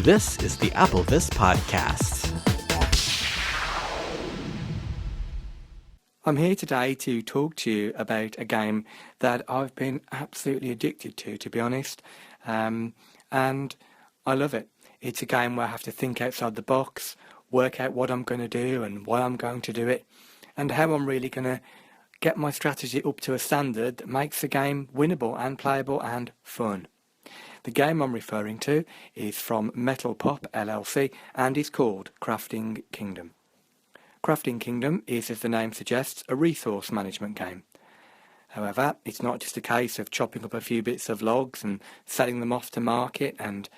This is the Applevis Podcast. I'm here today to talk to you about a game that I've been absolutely addicted to be honest, and I love it. It's a game where I have to think outside the box, work out what I'm going to do and why I'm going to do it, and how I'm really going to get my strategy up to a standard that makes the game winnable and playable and fun. The game I'm referring to is from Metal Pop LLC and is called Crafting Kingdom. Crafting Kingdom is, as the name suggests, a resource management game. However, it's not just a case of chopping up a few bits of logs and selling them off to market and,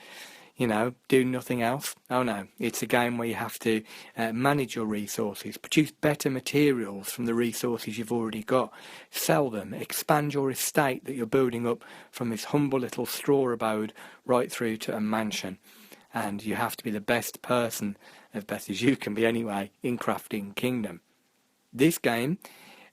do nothing else. Oh no, it's a game where you have to manage your resources, produce better materials from the resources you've already got, sell them, expand your estate that you're building up from this humble little straw abode right through to a mansion. And you have to be the best person, as best as you can be anyway, in Crafting Kingdom. This game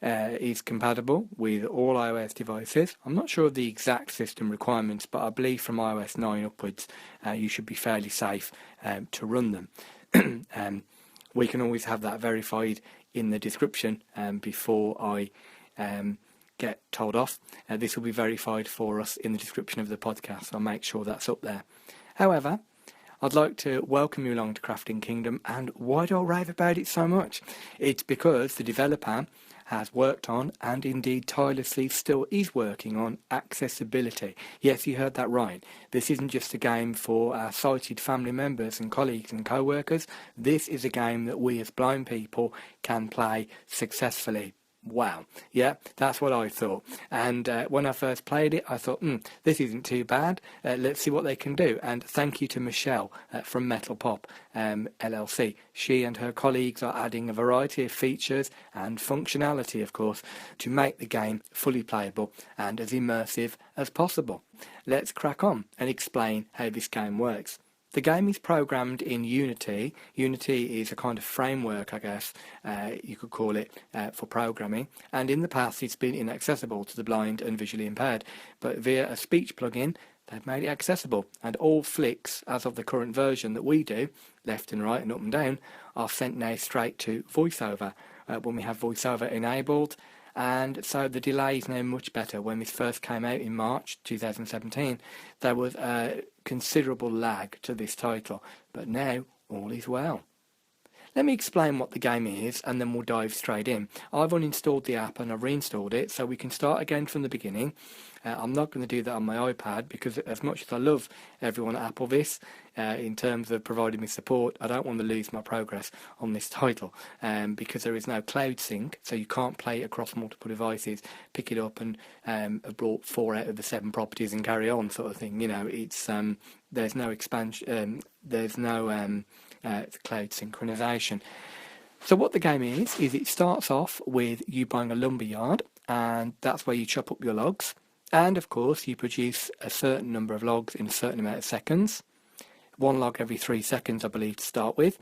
is compatible with all iOS devices. I'm not sure of the exact system requirements, but I believe from iOS 9 upwards you should be fairly safe to run them. We can always have that verified in the description before I get told off. This will be verified for us in the description of the podcast. I'll make sure that's up there. However, I'd like to welcome you along to Crafting Kingdom, and why do I rave about it so much? It's because the developer has worked on, and indeed tirelessly still is working on, accessibility. Yes, you heard that right. This isn't just a game for our sighted family members and colleagues and co-workers. This is a game that we as blind people can play successfully. Wow. Yeah, that's what I thought. And when I first played it, I thought, this isn't too bad. Let's see what they can do. And thank you to Michelle from Metal Pop LLC. She and her colleagues are adding a variety of features and functionality, of course, to make the game fully playable and as immersive as possible. Let's crack on and explain how this game works. The game is programmed in Unity. Unity is a kind of framework, I guess, you could call it, for programming. And in the past, it's been inaccessible to the blind and visually impaired. But via a speech plugin, they've made it accessible. And all flicks, as of the current version that we do, left and right and up and down, are sent now straight to VoiceOver when we have VoiceOver enabled. And so the delay is now much better. When this first came out in March 2017, there was a considerable lag to this title, but now all is well. Let me explain what the game is and then we'll dive straight in. I've uninstalled the app and I've reinstalled it so we can start again from the beginning. I'm not going to do that on my iPad because as much as I love everyone at Applevis in terms of providing me support, I don't want to lose my progress on this title because there is no cloud sync, so you can't play it across multiple devices, pick it up and have brought 4 out of the 7 properties and carry on sort of thing. It's there's no expansion, there's no cloud synchronization. So what the game is it starts off with you buying a lumberyard, and that's where you chop up your logs. And of course you produce a certain number of logs in a certain amount of seconds. 1 log every 3 seconds, I believe, to start with.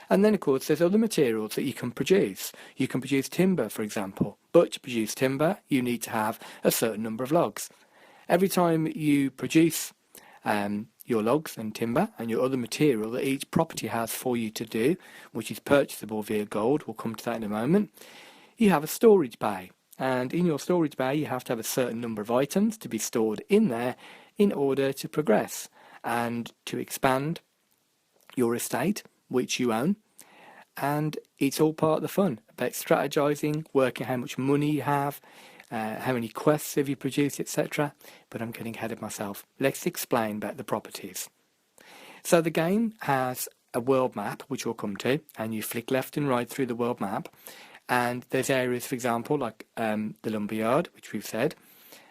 And then of course there's other materials that you can produce. You can produce timber, for example. But to produce timber you need to have a certain number of logs. Every time you produce your logs and timber and your other material that each property has for you to do, which is purchasable via gold, we'll come to that in a moment, you have a storage bay. And in your storage bay you have to have a certain number of items to be stored in there in order to progress and to expand your estate, which you own. And it's all part of the fun, about strategizing, working how much money you have, how many quests have you produced, etc. But I'm getting ahead of myself. Let's explain about the properties. So the game has a world map, which we'll come to, and you flick left and right through the world map. And there's areas, for example, like the lumberyard, which we've said,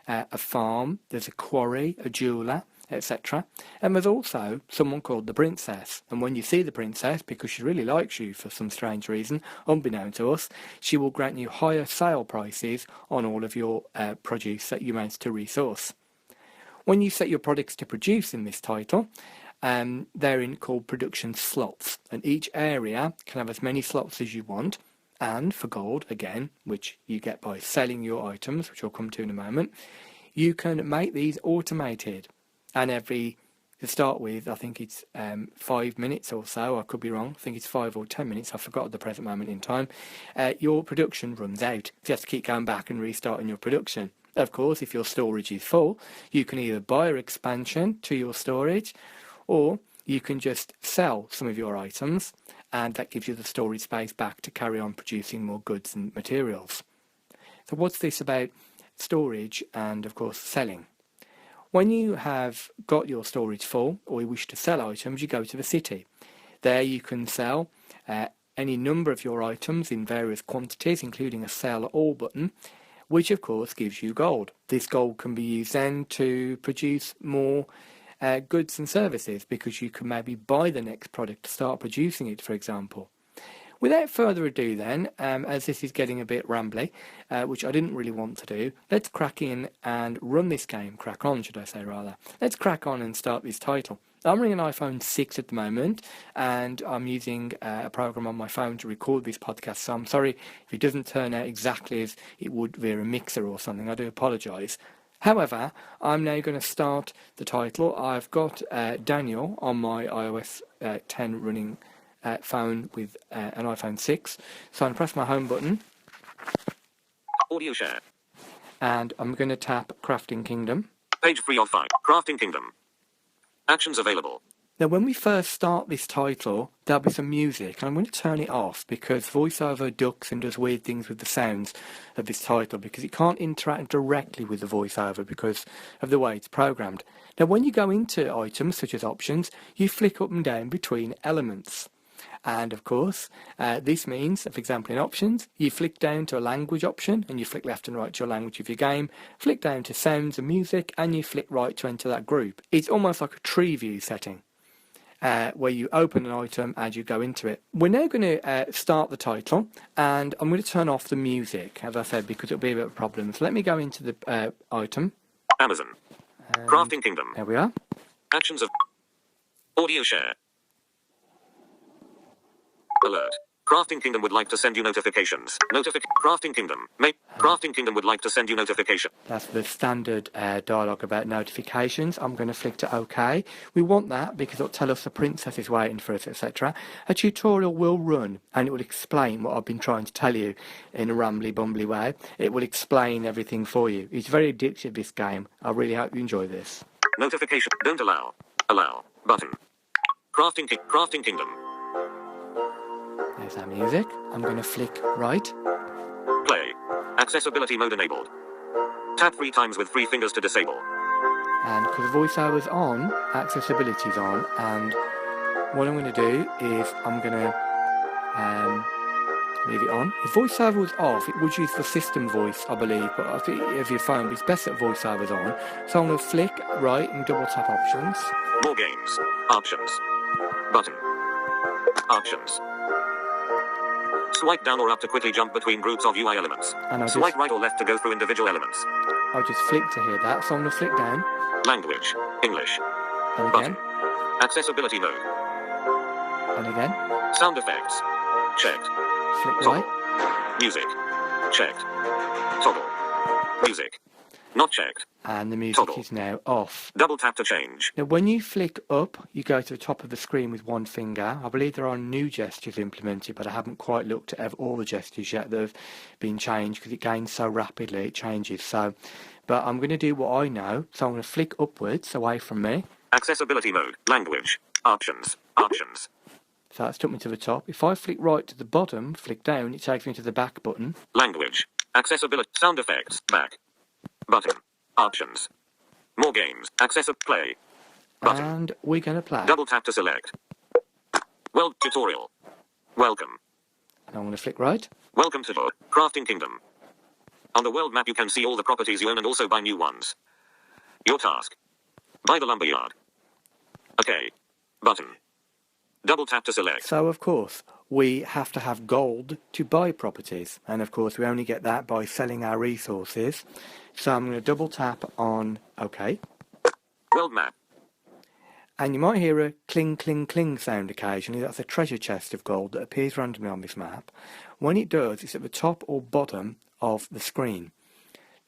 a farm, there's a quarry, a jeweler, etc. And there's also someone called the princess. And when you see the princess, because she really likes you for some strange reason, unbeknown to us, she will grant you higher sale prices on all of your produce that you manage to resource. When you set your products to produce in this title, they're called production slots. And each area can have as many slots as you want. And for gold, again, which you get by selling your items, which I'll come to in a moment, you can make these automated. And every To start with, I think it's 5 minutes or so. I could be wrong. I think it's 5 or 10 minutes. I forgot at the present moment in time. Your production runs out. So you have to keep going back and restarting your production. Of course, if your storage is full, you can either buy an expansion to your storage, or you can just sell some of your items, and that gives you the storage space back to carry on producing more goods and materials. So what's this about storage and, of course, selling? When you have got your storage full, or you wish to sell items, you go to the city. There you can sell any number of your items in various quantities, including a sell all button, which of course gives you gold. This gold can be used then to produce more goods and services, because you can maybe buy the next product to start producing it, for example. Without further ado then, as this is getting a bit rambly, which I didn't really want to do, let's crack in and run this game. Crack on, should I say, rather. Let's crack on and start this title. I'm running an iPhone 6 at the moment, and I'm using a program on my phone to record this podcast, so I'm sorry if it doesn't turn out exactly as it would via a mixer or something. I do apologise. However, I'm now going to start the title. I've got Daniel on my iOS 10 running phone with an iPhone 6. So I'm going to press my home button. Audio share. And I'm going to tap Crafting Kingdom. Page 3 of 5. Crafting Kingdom. Actions available. Now, when we first start this title, there'll be some music, and I'm going to turn it off because VoiceOver ducks and does weird things with the sounds of this title, because it can't interact directly with the VoiceOver because of the way it's programmed. Now, when you go into items such as options, you flick up and down between elements. And of course, this means, for example, in options, you flick down to a language option and you flick left and right to your language of your game, flick down to sounds and music, and you flick right to enter that group. It's almost like a tree view setting, where you open an item and you go into it. We're now going to start the title, and I'm going to turn off the music, as I said, because it'll be a bit of a problem. So let me go into the item. Amazon. Crafting Kingdom. There we are. Actions of audio share. Alert. Crafting Kingdom would like to send you notifications. Crafting Kingdom. Crafting Kingdom would like to send you notification. That's the standard dialogue about notifications. I'm going to flick to OK. We want that because it'll tell us the princess is waiting for us, etc. A tutorial will run, and it will explain what I've been trying to tell you in a rambly, bumbly way. It will explain everything for you. It's very addictive, this game. I really hope you enjoy this. Notification. Don't allow. Allow. Button. Crafting Kingdom. There's our music. I'm going to flick right. Play. Accessibility mode enabled. Tap 3 times with 3 fingers to disable. And because VoiceOver's on, accessibility's on, and what I'm going to do is I'm going to leave it on. If VoiceOver was off, it would use the system voice, I believe, but I think if your phone, it's best that VoiceOver's on. So I'm going to flick right and double tap options. More games. Options. Button. Options. Swipe down or up to quickly jump between groups of UI elements. And swipe right or left to go through individual elements. I'll just flick to hear that, so I'm going to flick down. Language. English. And Button. again. Accessibility mode. And again. Sound effects. Checked. Flick Toggle. right. Music. Checked. Toggle. Music. Not checked. And the music Toggle. is now off. Double tap to change. Now, when you flick up, you go to the top of the screen with one finger. I believe there are new gestures implemented, but I haven't quite looked at all the gestures yet that have been changed because it gains so rapidly, it changes. So, but I'm going to do what I know. So I'm going to flick upwards away from me. Accessibility mode. Language. Options. Options. So that's took me to the top. If I flick right to the bottom, flick down, it takes me to the back button. Language. Accessibility. Sound effects. Back. Button. Options. More games. Play. Button. And we're going to play. Double tap to select. World tutorial. Welcome. And I'm going to flick right. Welcome to the Crafting Kingdom. On the world map you can see all the properties you own and also buy new ones. Your task. Buy the lumberyard. Okay. Button. Double tap to select. So, of course, we have to have gold to buy properties. And, of course, we only get that by selling our resources. So I'm going to double tap on OK. World map. And you might hear a cling, cling, cling sound occasionally. That's a treasure chest of gold that appears randomly on this map. When it does, it's at the top or bottom of the screen.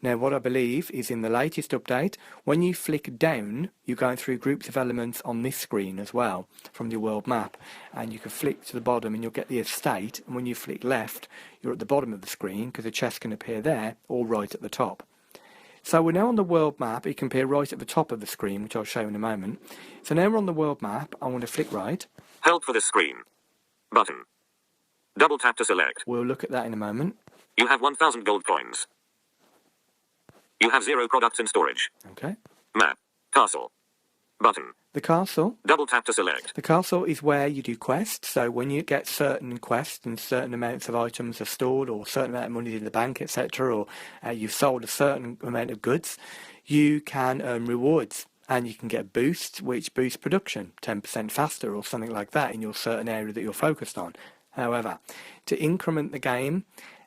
Now, what I believe is in the latest update, when you flick down, you're going through groups of elements on this screen as well from your world map. And you can flick to the bottom and you'll get the estate. And when you flick left, you're at the bottom of the screen because a chest can appear there or right at the top. So we're now on the world map. It can appear right at the top of the screen, which I'll show in a moment. So now we're on the world map. I want to flick right. Help for this screen. Button. Double tap to select. We'll look at that in a moment. You have 1,000 gold coins. You have 0 products in storage. Okay. Map. Castle. Button. The castle. Double tap to select. The castle is where you do quests. So when you get certain quests and certain amounts of items are stored or certain amount of money in the bank, etc., or you've sold a certain amount of goods, you can earn rewards. And you can get boosts, which boost production 10% faster or something like that in your certain area that you're focused on. However, to increment the game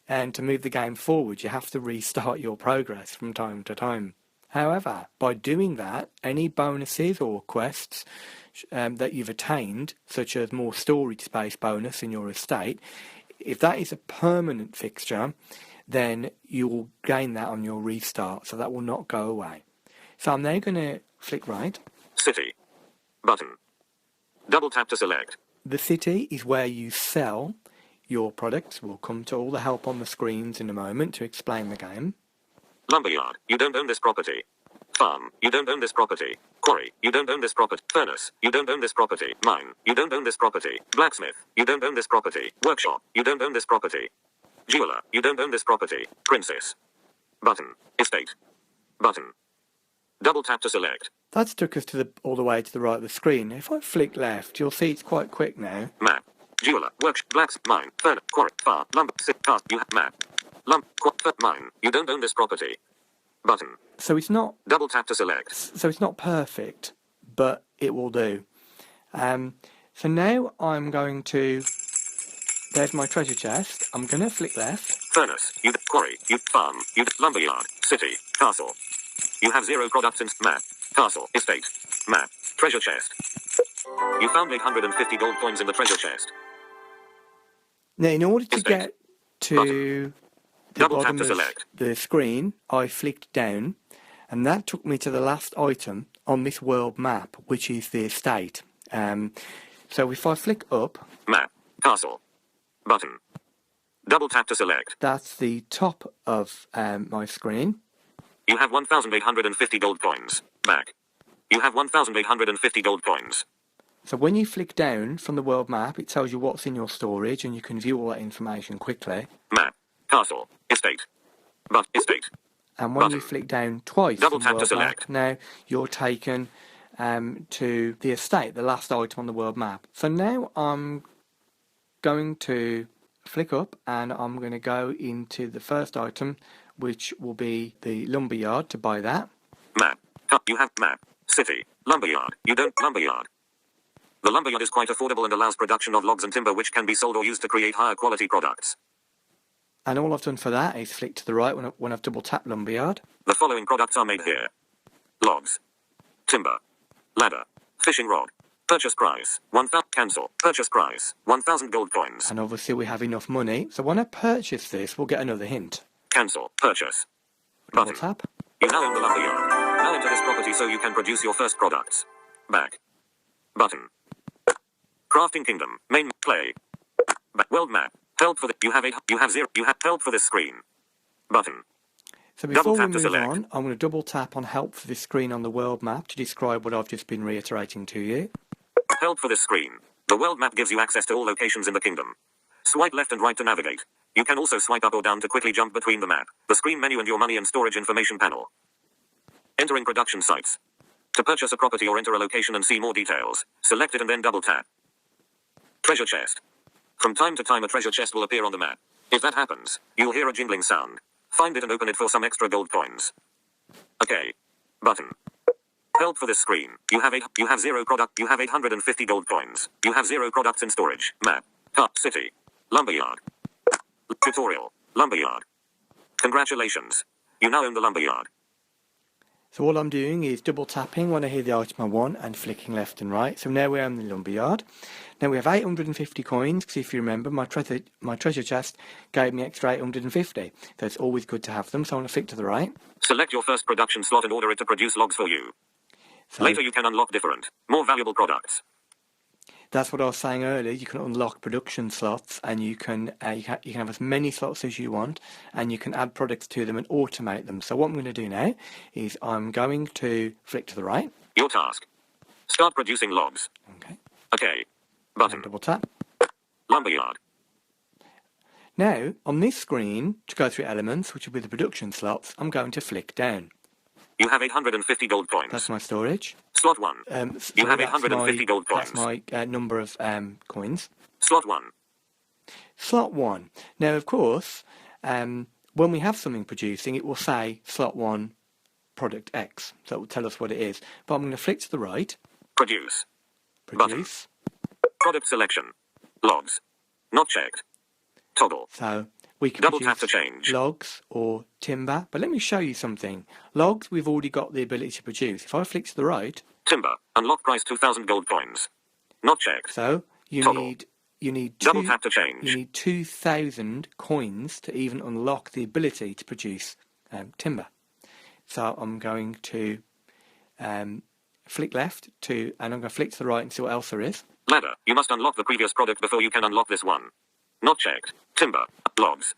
and to move the game forward, you have to restart your progress from time to time. However, by doing that, any bonuses or quests that you've attained, such as more storage space bonus in your estate, if that is a permanent fixture, then you will gain that on your restart, so that will not go away. So I'm now going to flick right. City. Button. Double tap to select. The city is where you sell your products. We'll come to all the help on the screens in a moment to explain the game. Lumberyard. You don't own this property. Farm. You don't own this property. Quarry. You don't own this property. Furnace. You don't own this property. Mine. You don't own this property. Blacksmith. You don't own this property. Workshop. You don't own this property. Jeweler. You don't own this property. Princess. Button. Estate. Button. Double tap to select. That's took us to all the way to the right of the screen. If I flick left, you'll see it's quite quick now. Map. Jeweler. Workshop. Blacks. Mine. Furnace. Quarry. Farm. Lumber. Sit. Cast. You have map. Mine. You don't own this property. Button. So it's not... Double tap to select. So it's not perfect, but it will do. So now I'm going to... There's my treasure chest. I'm going to flick left. Furnace. You quarry. You farm. You lumberyard. City. Castle. You have 0 products in map. Castle. Estate. Map. Treasure chest. You found 850 gold coins in the treasure chest. Now, in order to Estate. get to the Double tap bottom to of select. the screen, I flicked down, and that took me to the last item on this world map, which is the estate. So if I flick up... Map. Castle. Button. Double tap to select. That's the top of my screen. You have 1,850 gold coins. Back. You have 1,850 gold coins. So when you flick down from the world map, it tells you what's in your storage, and you can view all that information quickly. Map. Castle. Estate. Estate. And when you Button. flick down twice Double from tap to world select. map, now you're taken to the estate, the last item on the world map. So now I'm going to flick up, and I'm going to go into the first item, which will be the lumberyard, to buy that. Map. You have map. City. Lumberyard. You don't lumberyard. The lumberyard is quite affordable and allows production of logs and timber which can be sold or used to create higher quality products. And all I've done for that is flick to the right when I've double tapped lumberyard. The following products are made here. Logs. Timber. Ladder. Fishing rod. Purchase price. 1,000. Cancel. Purchase price. 1,000 gold coins. And obviously we have enough money, so when I purchase this, we'll get another hint. Cancel. Purchase. Double Button. tap. You now own the lumberyard. Now enter this property so you can produce your first products. Back. Button. Crafting kingdom. Main. Play. Back. World map. Help for the. You have 8. You have 0. You have help for this screen. Button. So before we tap to move select. on, I'm going to double tap on help for this screen on the world map to describe what I've just been reiterating to you. Help for this screen. The world map gives you access to all locations in the kingdom. Swipe left and right to navigate. You can also swipe up or down to quickly jump between the map, the screen menu and your money and storage information panel. Entering production sites. To purchase a property or enter a location and see more details, select it and then double tap. Treasure chest. From time to time a treasure chest will appear on the map. If that happens, you'll hear a jingling sound. Find it and open it for some extra gold coins. Okay. Button. Help for this screen. You have 0 product. You have 850 gold coins. You have 0 products in storage. Map. City. Lumberyard. Tutorial. Lumberyard. Congratulations. You now own the lumberyard. So all I'm doing is double tapping when I hear the item I want and flicking left and right. So now we're in the lumberyard. Now we have 850 coins, because if you remember, my treasure chest gave me extra 850. So it's always good to have them. So I'm going to flick to the right. Select your first production slot and order it to produce logs for you. So Later you can unlock different, more valuable products. that's what I was saying earlier. You can unlock production slots, and you can have as many slots as you want, and you can add products to them and automate them. So what I'm going to do now is I'm going to flick to the right. Your task. Start producing logs. Okay. Okay. Button. And double tap. Lumberyard. Now on this screen, to go through elements, which will be the production slots, I'm going to flick down. You have 850 gold coins. That's my storage. Slot 1. You have that's 850 gold That's coins. my number of coins. Slot 1. Slot 1. Now, of course, when we have something producing, it will say slot 1 product X. So it will tell us what it is. But I'm going to flick to the right. Produce. Produce. Product selection. Logs. Not checked. Toggle. So we can Double produce tap to change. logs or timber. But let me show you something. Logs, we've already got the ability to produce. If I flick to the right. Timber. Unlock price 2,000 gold coins. Not checked. So you Toggle. need Double tap to change. You need 2,000 coins to even unlock the ability to produce timber. So I'm going to flick left and I'm going to flick to the right and see what else there is. Ladder. You must unlock the previous product before you can unlock this one. Not checked. Timber. Logs.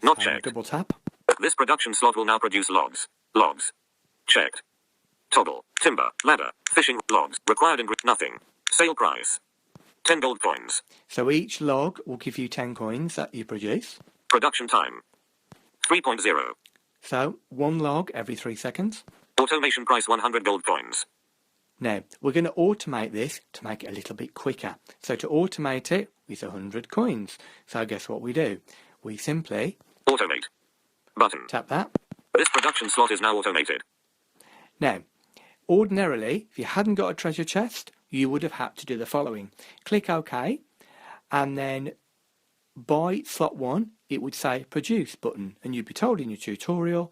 Not checked. Double tap. This production slot will now produce logs. Logs. Checked. Toggle. Timber. Ladder. Fishing. Logs. Required nothing. Sale price. 10 gold coins. So each log will give you 10 coins that you produce. Production time. 3.0. So 1 log every 3 seconds. Automation price 100 gold coins. Now, we're going to automate this to make it a little bit quicker. So to automate it with 100 coins. So guess what we do? We simply Automate. Button. tap that. This production slot is now automated. Now, ordinarily, if you hadn't got a treasure chest, you would have had to do the following. Click OK, and then by slot 1, it would say produce button, and you'd be told in your tutorial,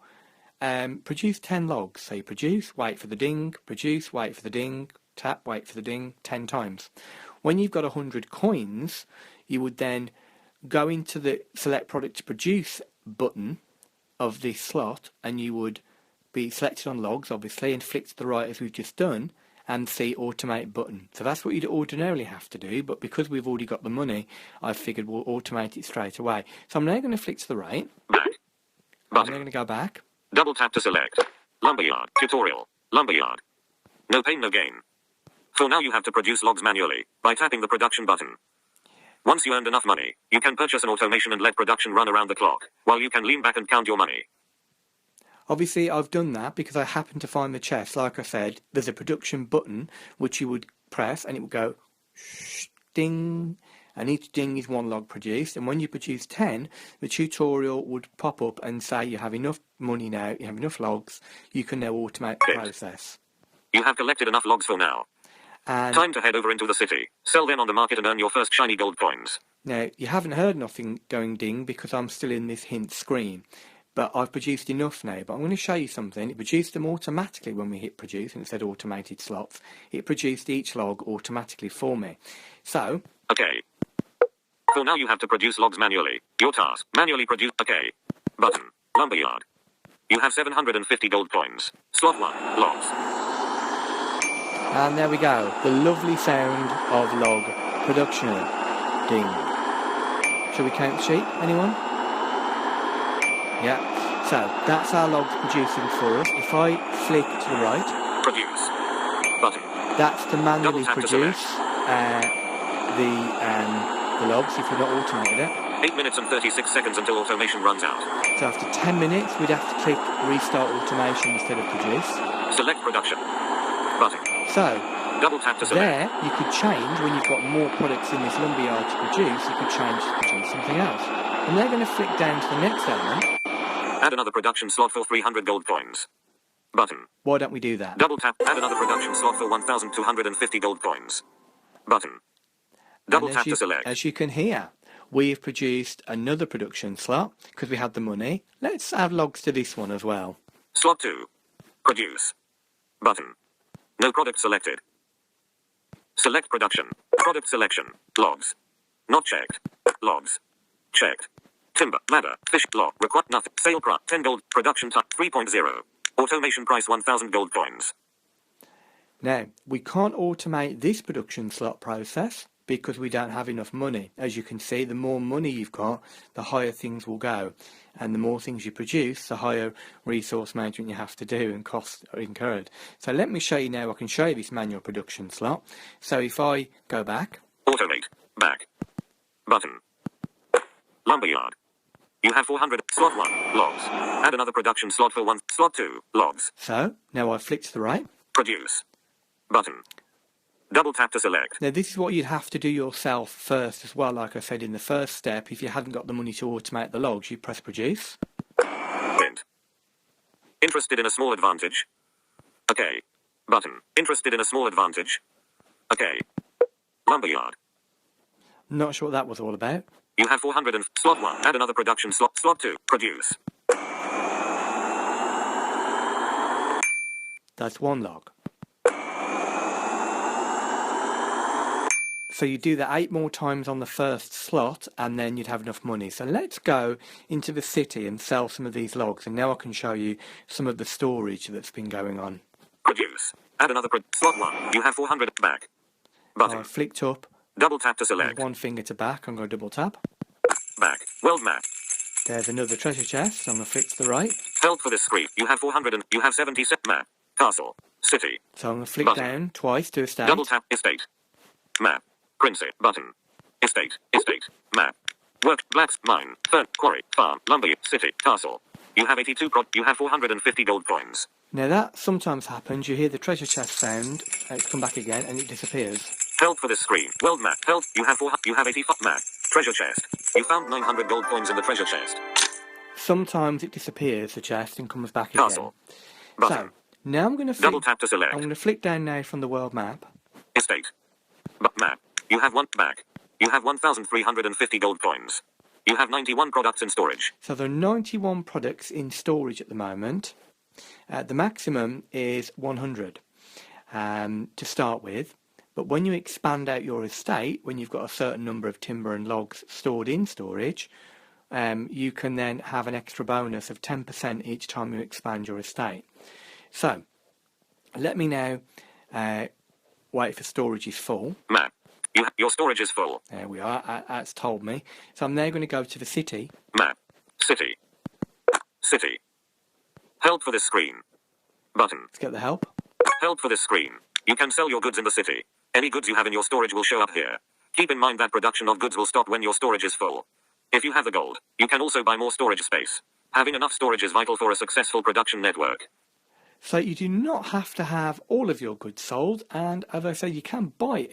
produce 10 logs. So you produce, wait for the ding, produce, wait for the ding, tap, wait for the ding 10 times. When you've got 100 coins, you would then go into the select product to produce button of this slot, and you would be selected on logs, obviously, and flick to the right as we've just done, and see automate button. So that's what you'd ordinarily have to do, but because we've already got the money, I figured we'll automate it straight away. So I'm now going to flick to the right. Back. I'm now Button. going to go back. Double tap to select. Lumberyard. Tutorial. Lumberyard. No pain, no gain. For now you have to produce logs manually, by tapping the production button. Once you earned enough money, you can purchase an automation and let production run around the clock, while you can lean back and count your money. Obviously, I've done that because I happened to find the chest. Like I said, there's a production button which you would press and it would go ding, and each ding is 1 log produced. And when you produce 10, the tutorial would pop up and say you have enough money now, you have enough logs, you can now automate the process. You have collected enough logs for now. And Time to head over into the city. Sell them on the market and earn your first shiny gold coins. now, you haven't heard nothing going ding because I'm still in this hint screen. But I've produced enough now. But I'm going to show you something. It produced them automatically when we hit produce, and it said automated slots. It produced each log automatically for me. So, Okay. For now you have to produce logs manually. Your task. Manually produce. Okay. Button. Lumberyard. You have 750 gold coins. Slot 1. Logs. and there we go. The lovely sound of log production. Ding. Shall we count the sheep? Anyone? Yeah. So, that's our logs producing for us. If I flick to the right, Produce. Button. that's to manually Double tap to produce the logs if we've not automated it. 8 minutes and 36 seconds until automation runs out. So after 10 minutes, we'd have to click restart automation instead of produce. Select production. Button. So Double tap to select. there, you could change when you've got more products in this lumberyard to produce. You could change to produce something else. And they're going to flick down to the next element. Add another production slot for 300 gold coins. Button. Why don't we do that? Double tap. Add another production slot for 1,250 gold coins. Button. Double And tap to select. as you can hear, we've produced another production slot because we had the money. Let's add logs to this one as well. Slot 2. Produce. Button. No product selected. Select production. Product selection. Logs. Not checked. Logs. Checked. Timber. Ladder. Fish. Log. Require nothing. Sale price. 10 gold. Production type 3.0. Automation price 1,000 gold coins. Now, we can't automate this production slot process because we don't have enough money. As you can see, the more money you've got, the higher things will go. And the more things you produce, the higher resource management you have to do and costs are incurred. So let me show you now. I can show you this manual production slot. So if I go back. Automate. Back. Button. Lumberyard. You have 400. Slot 1. Logs. Add another production slot for 1. Slot 2. Logs. So now I flick to the right. Produce. Button. Double tap to select. Now this is what you'd have to do yourself first as well. Like I said in the first step, if you hadn't got the money to automate the logs, you press produce. Hint. Interested in a small advantage? Okay. Button. Interested in a small advantage? Okay. Lumberyard. Not sure what that was all about. You have 400 and slot 1. Add another production slot. Slot 2. Produce. That's one log. So you do that 8 more times on the first slot and then you'd have enough money. So let's go into the city and sell some of these logs. And now I can show you some of the storage that's been going on. Produce. Add another slot 1. You have 400 back. Button. I flicked up. Double tap to With select. one finger to back. I'm going to double tap. Back. World map. There's another treasure chest. So I'm going to flick to the right. Held for this screen. You have 400 and you have 70 set map. Castle. City. So I'm going to flick Button. down twice to estate. Double tap estate. Map. Princess. Button. Estate. Estate. Map. Work. Blacks. Mine. Fern. Quarry. Farm. Lumber. City. Castle. You have 82 you have 450 gold coins. Now that sometimes happens. You hear the treasure chest sound. It's come back again and it disappears. Held for this screen. World map. Held. You have 85 map. Treasure chest. You found 900 gold coins in the treasure chest. Sometimes it disappears, the chest, and comes back again. Castle. Button. So now I'm going to Double tap to select. I'm going to flick down now from the world map. Estate. Map. You have one back. You have 1,350 gold coins. You have 91 products in storage. So there are 91 products in storage at the moment. The maximum is 100 to start with. But when you expand out your estate, when you've got a certain number of timber and logs stored in storage, you can then have an extra bonus of 10% each time you expand your estate. So let me now wait for storage is full. Map. Your storage is full. There we are. That's told me. So I'm now going to go to the city. Map. City. City. Held for this screen. Button. Let's get the help. Held for this screen. You can sell your goods in the city. Any goods you have in your storage will show up here. Keep in mind that production of goods will stop when your storage is full. If you have the gold, you can also buy more storage space. Having enough storage is vital for a successful production network. So you do not have to have all of your goods sold, and as I say, you can buy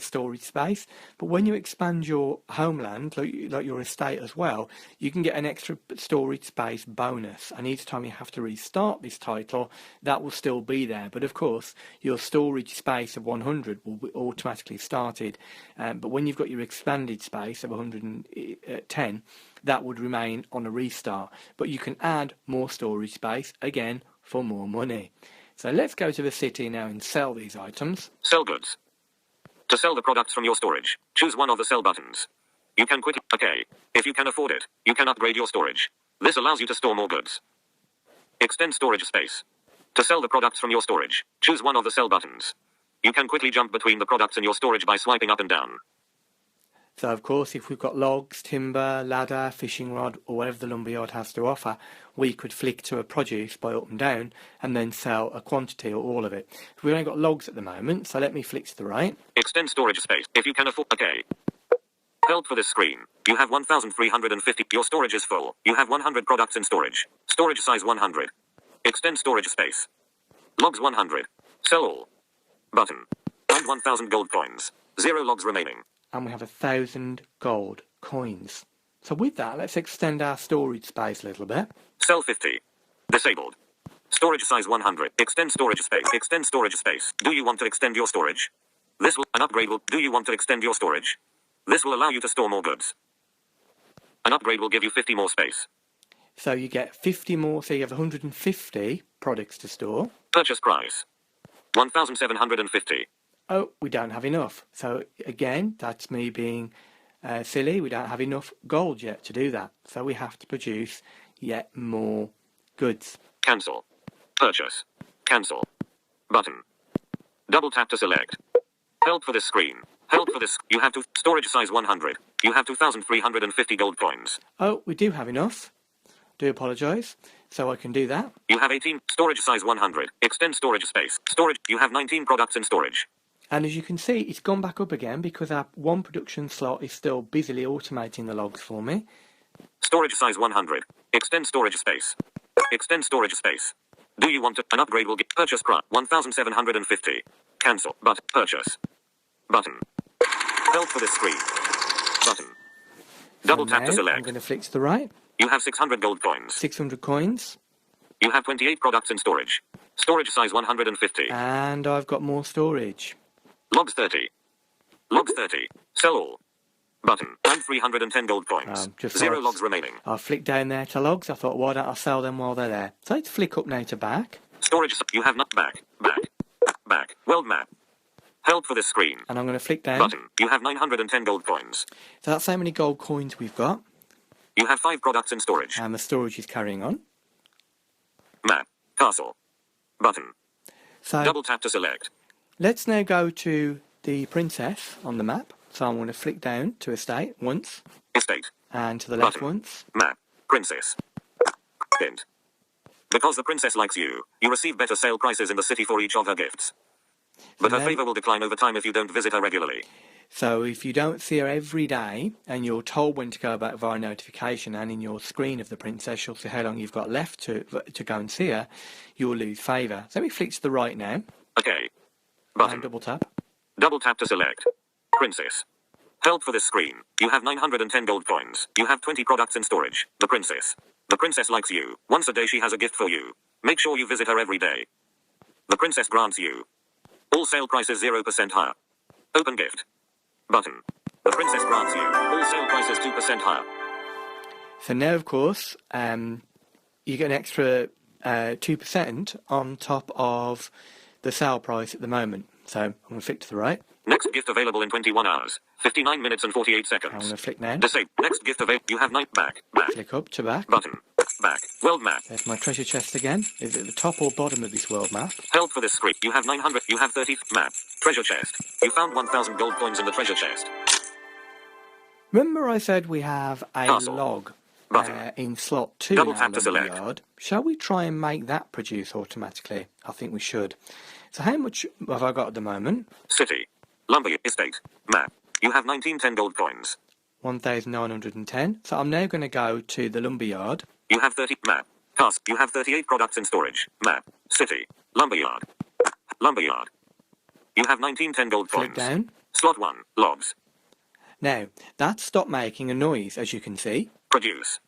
storage space, but when you expand your homeland, like your estate as well, you can get an extra storage space bonus, and each time you have to restart this title, that will still be there. But of course, your storage space of 100 will be automatically started, but when you've got your expanded space of 110, that would remain on a restart. But you can add more storage space, again, for more money. So let's go to the city now and sell these items. Sell goods. To sell the products from your storage, choose one of the sell buttons. You can quickly. Okay. If you can afford it, you can upgrade your storage. This allows you to store more goods. Extend storage space. To sell the products from your storage, choose one of the sell buttons. You can quickly jump between the products in your storage by swiping up and down. So of course, if we've got logs, timber, ladder, fishing rod, or whatever the lumberyard has to offer, we could flick to a produce by up and down and then sell a quantity or all of it. We've only got logs at the moment, so let me flick to the right. Extend storage space. If you can afford. Okay. Held for this screen. You have 1,350. Your storage is full. You have 100 products in storage. Storage size 100. Extend storage space. Logs 100. Sell all. Button. Earn 1,000 gold coins. 0 logs remaining. And we have 1,000 gold coins. So with that, let's extend our storage space a little bit. Sell 50. Disabled. Storage size 100. Extend storage space. Extend storage space. Do you want to extend your storage? This will. An upgrade will. Do you want to extend your storage? This will allow you to store more goods. An upgrade will give you 50 more space. So you get 50 more, so you have 150 products to store. Purchase price. 1,750. Oh, we don't have enough. So again, that's me being silly. We don't have enough gold yet to do that. So we have to produce yet more goods. Cancel. Purchase. Cancel. Button. Double tap to select. Help for this screen. Help for this. You have to. Storage size 100. You have 2,350 gold coins. Oh, we do have enough. Do apologise. So I can do that. You have 18. Storage size 100. Extend storage space. Storage. You have 19 products in storage. And as you can see, it's gone back up again because our one production slot is still busily automating the logs for me. Storage size 100. Extend storage space. Extend storage space. Do you want an upgrade? Will get purchase price 1,750. Cancel. But purchase. Button. Help for this screen. Button. Double tap to select. I'm going to flick to the right. You have 600 gold coins. 600 coins. You have 28 products in storage. Storage size 150. And I've got more storage. Logs 30. Logs 30. Sell all. Button. And 310 gold coins. Zero logs remaining. I'll flick down there to logs. I thought, why don't I sell them while they're there? So let's flick up now to back. Storage. You have not back. Back. Back. World map. Help for this screen. And I'm going to flick down. Button. You have 910 gold coins. So that's how many gold coins we've got. You have 5 products in storage. And the storage is carrying on. Map. Castle. Button. So double tap to select. Let's now go to the princess on the map. So I'm going to flick down to estate once. Estate. And to the left Button. once. Map. Princess. Hint. Because the princess likes you, you receive better sale prices in the city for each of her gifts. But her favour will decline over time if you don't visit her regularly. So if you don't see her every day, and you're told when to go back via notification, and in your screen of the princess you'll see how long you've got left to go and see her, you'll lose favour. So let me flick to the right now. Okay. Button. And double tap. Double tap to select. Princess. Help for this screen. You have 910 gold coins. You have 20 products in storage. The princess. The princess likes you. Once a day she has a gift for you. Make sure you visit her every day. The princess grants you. All sale prices 0% higher. Open gift. Button. The princess grants you. All sale prices 2% higher. So now, of course, you get an extra 2% on top of the sale price at the moment. So I'm going to flick to the right. Next gift available in 21 hours, 59 minutes and 48 seconds. I'm going to flick now. Disable. Next gift available. You have 9 back. Back. Flick up to back. Button. Back. World map. There's my treasure chest again. Is it at the top or bottom of this world map? Help for this screen. You have 900. You have 30. Map. Treasure chest. You found 1,000 gold coins in the treasure chest. Remember I said we have a Castle. log Button. in slot 2 Double in tap our to select. yard. Shall we try and make that produce automatically? I think we should. So how much have I got at the moment? City. Lumber. Estate. Map. You have 1910 gold coins. 1,910. So I'm now going to go to the lumberyard. You have 30. Map. Cast. You have 38 products in storage. Map. City. Lumberyard. Lumberyard. You have 1910 gold coins. Flick down. Slot 1. Logs. Now, that's stopped making a noise, as you can see. Produce.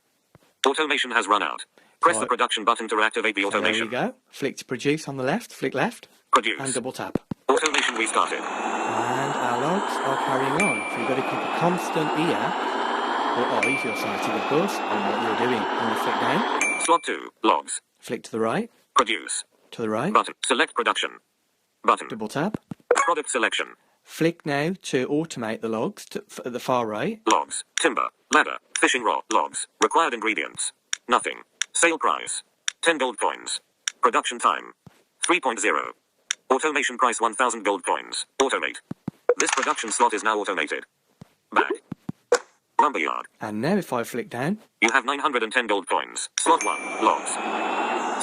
Automation has run out. Press the Right. production button to reactivate the So there automation. we go. Flick to produce on the left. Flick left. Produce. And double tap. Automation restarted. And our logs are carrying on. So you've got to keep a constant ear, or eyes, your sighting, of course, on what you're doing. I'm going to flick down. Slot 2. Logs. Flick to the right. Produce. To the right. Button. Select production. Button. Double tap. Product selection. Flick now to automate the logs at the far right. Logs. Timber. Ladder. Fishing rod. Logs. Required ingredients. Nothing. Sale price. 10 gold coins. Production time. 3.0. Automation price 1,000 gold coins. Automate. This production slot is now automated. Back. Lumberyard. And now if I flick down, You have 910 gold coins. Slot 1. Logs.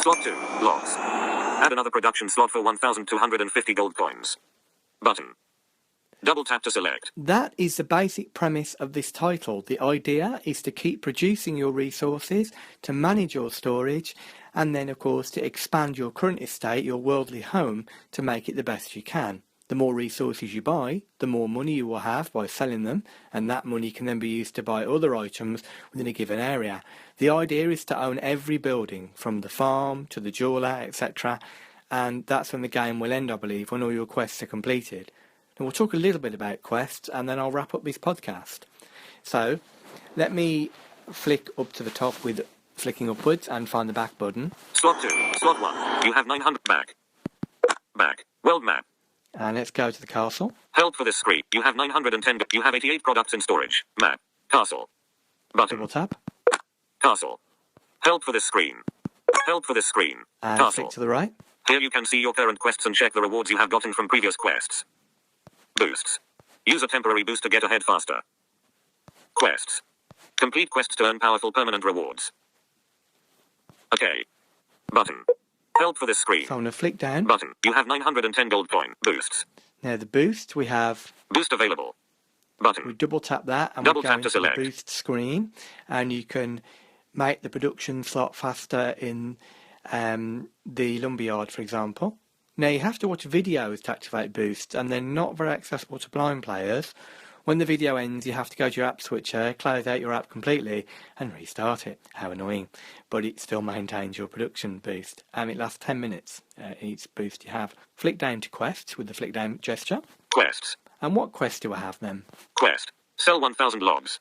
Slot 2. Logs. Add another production slot for 1,250 gold coins. Button. Double tap to select. that is the basic premise of this title. The idea is to keep producing your resources, to manage your storage, and then of course to expand your current estate, your worldly home, to make it the best you can. The more resources you buy, the more money you will have by selling them, and that money can then be used to buy other items within a given area. The idea is to own every building, from the farm to the jeweler, etc., and that's when the game will end, I believe, when all your quests are completed. And we'll talk a little bit about quests, and then I'll wrap up this podcast. So, let me flick up to the top with flicking upwards and find the back button. Slot 2. Slot 1. You have 900 back. Back. World map. And let's go to the castle. Help for this screen. You have 910. You have 88 products in storage. Map. Castle. Button. Double tap. Castle. Help for this screen. Help for this screen. And Castle. flick to the right. Here you can see your current quests and check the rewards you have gotten from previous quests. Boosts. Use a temporary boost to get ahead faster. Quests. Complete quests to earn powerful permanent rewards. Okay. Button. Help for this screen. So I'm going to flick down. Button. You have 910 gold coin. Boosts. Now the boost, we have... Boost available. We Button. double tap that and Double we go tap into to select. the boost screen, and you can make the production slot faster in the lumberyard, for example. Now you have to watch videos to activate boosts, and they're not very accessible to blind players. When the video ends, you have to go to your app switcher, close out your app completely and restart it. How annoying. But it still maintains your production boost. It lasts 10 minutes, each boost you have. Flick down to quests with the flick down gesture. Quests. And what quest do I have then? Quest. Sell 1,000 logs.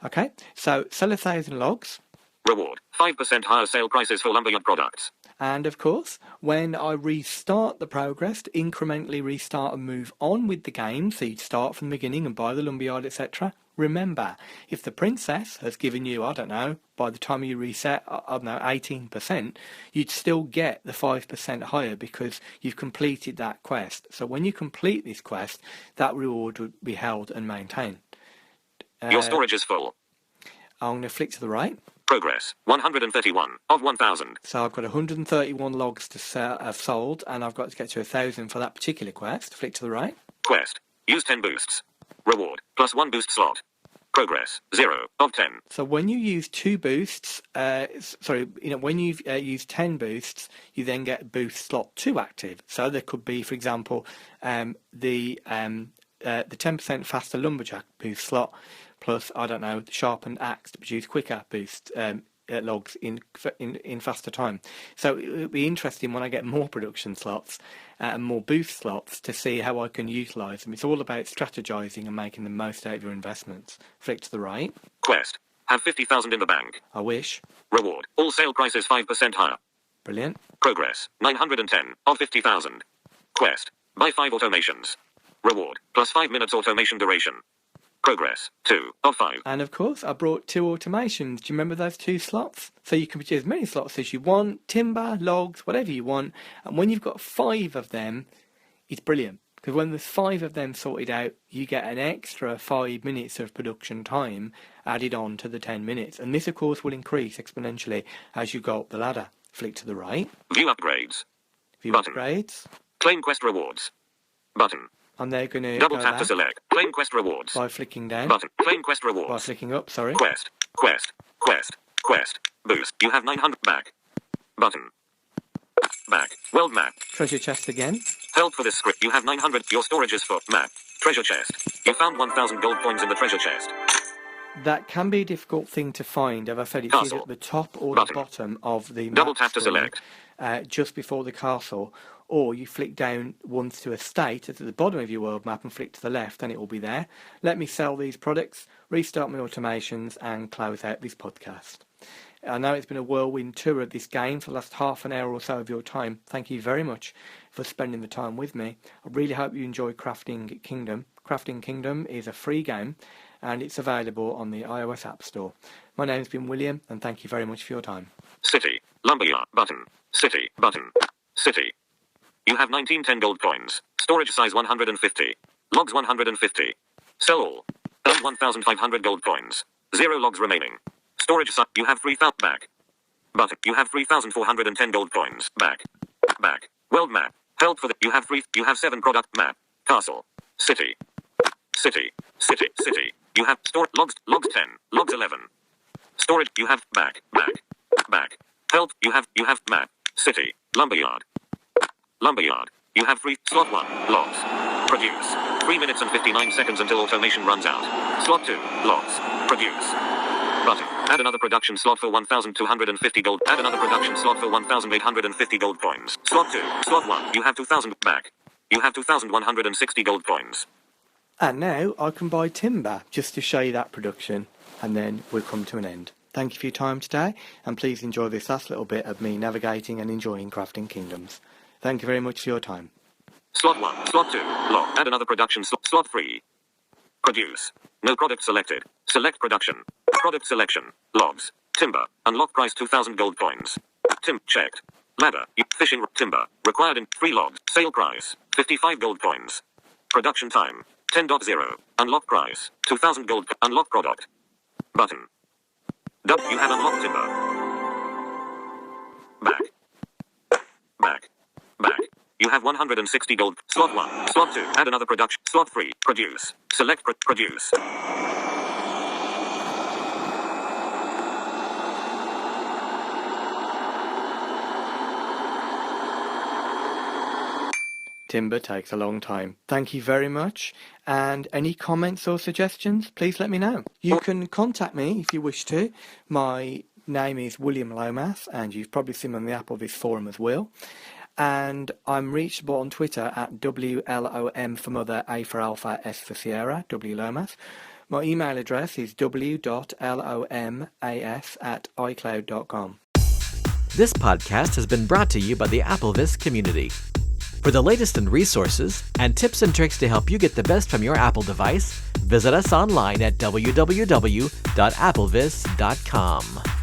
Okay, so sell 1,000 logs. Reward. 5% higher sale prices for lumberyard products. And of course, when I restart the progress, to incrementally restart and move on with the game, so you'd start from the beginning and buy the lumberyard, etc. Remember, if the princess has given you, I don't know, by the time you reset, 18%, you'd still get the 5% higher because you've completed that quest. So when you complete this quest, that reward would be held and maintained. Your storage is full. I'm going to flick to the right. Progress. 131 of 1,000. So I've got 131 logs to sell, have sold, and I've got to get to 1,000 for that particular quest. Flick to the right. Quest. Use 10 boosts. Reward. Plus 1 boost slot. Progress. 0 of 10. So when you use 2 boosts, when you've used 10 boosts, you then get boost slot 2 active. So there could be, for example, the 10% faster lumberjack boost slot, plus, I don't know, the sharpened axe to produce quicker boost logs in faster time. So it'll be interesting when I get more production slots and more boost slots to see how I can utilise them. It's all about strategising and making the most out of your investments. Flick to the right. Quest. Have 50,000 in the bank. I wish. Reward. All sale prices 5% higher. Brilliant. Progress. 910 of 50,000. Quest. Buy 5 automations. Reward. Plus 5 minutes automation duration. Progress. 2 of 5. And of course, I brought 2 automations. Do you remember those 2 slots? So you can produce as many slots as you want, timber, logs, whatever you want. And when you've got 5 of them, it's brilliant. Because when there's 5 of them sorted out, you get an extra 5 minutes of production time added on to the 10 minutes. And this, of course, will increase exponentially as you go up the ladder. Flick to the right. View upgrades. View Button. upgrades. Claim quest rewards. Button. And they're going to Double go tap to back select. Claim quest rewards. by flicking down. Button. Claim quest By rewards. flicking up, sorry. Quest. Quest. Quest. Quest. Boost. You have 900. Back. Button. Back. World map. Treasure chest again. Help for this script. You have 900. Your storage is full. Map. Treasure chest. You found 1,000 gold coins in the treasure chest. That can be a difficult thing to find. As I said, it's either Castle. at the top or Button. the bottom of the Double map tap to screen, select. just before the castle, or you flick down once to estate at the bottom of your world map and flick to the left and it will be there. Let me sell these products, restart my automations and close out this podcast. I know it's been a whirlwind tour of this game for the last half an hour or so of your time. Thank you very much for spending the time with me. I really hope you enjoy Crafting Kingdom. Crafting Kingdom is a free game and it's available on the iOS App Store. My name's been William and thank you very much for your time. City. Lumberyard. Button. City. Button. City. You have 1910 gold coins. Storage size 150. Logs 150. Sell all. Earn 1,500 gold coins. 0 logs remaining. Storage size. You have 3,000. Back. Button. You have 3,410 gold coins. Back. Back. World map. Help for the. You have 3. You have 7 product map. Castle. City. City. City. City. You have store logs. Logs 10. Logs 11. Storage. You have back. Back. Back. Help. You have map. City. Lumberyard. Lumberyard. You have 3. Slot 1. Logs. Produce. 3 minutes and 59 seconds until automation runs out. Slot 2. Logs. Produce. Button. Add another production slot for 1,250 gold. Add another production slot for 1,850 gold coins. Slot 2. Slot 1. You have 2,000. Back. You have 2,160 gold coins. And now I can buy timber just to show you that production and then we'll come to an end. Thank you for your time today and please enjoy this last little bit of me navigating and enjoying Crafting Kingdoms. Thank you very much for your time. Slot 1. Slot 2. Log. Add another production slot. Slot 3. Produce. No product selected. Select production. Product selection. Logs. Timber. Unlock price 2,000 gold coins. Checked. Ladder. Fishing. Timber. Required in 3 logs. Sale price. 55 gold coins. Production time. 10.0. Unlock price. 2,000 gold. Unlock product. Button. You have unlocked timber. Back. You have 160 gold. Slot 1. Slot 2. Add another production. Slot 3. Produce. Select produce. Timber takes a long time. Thank you very much. And any comments or suggestions, please let me know. You can contact me if you wish to. My name is William Lomas, and you've probably seen me on the AppleVis forum as well. And I'm reachable on Twitter at WLOM for Mother, A for Alpha, S for Sierra, W Lomas. My email address is w.lomas@icloud.com. This podcast has been brought to you by the AppleVis community. For the latest in resources and tips and tricks to help you get the best from your Apple device, visit us online at www.applevis.com.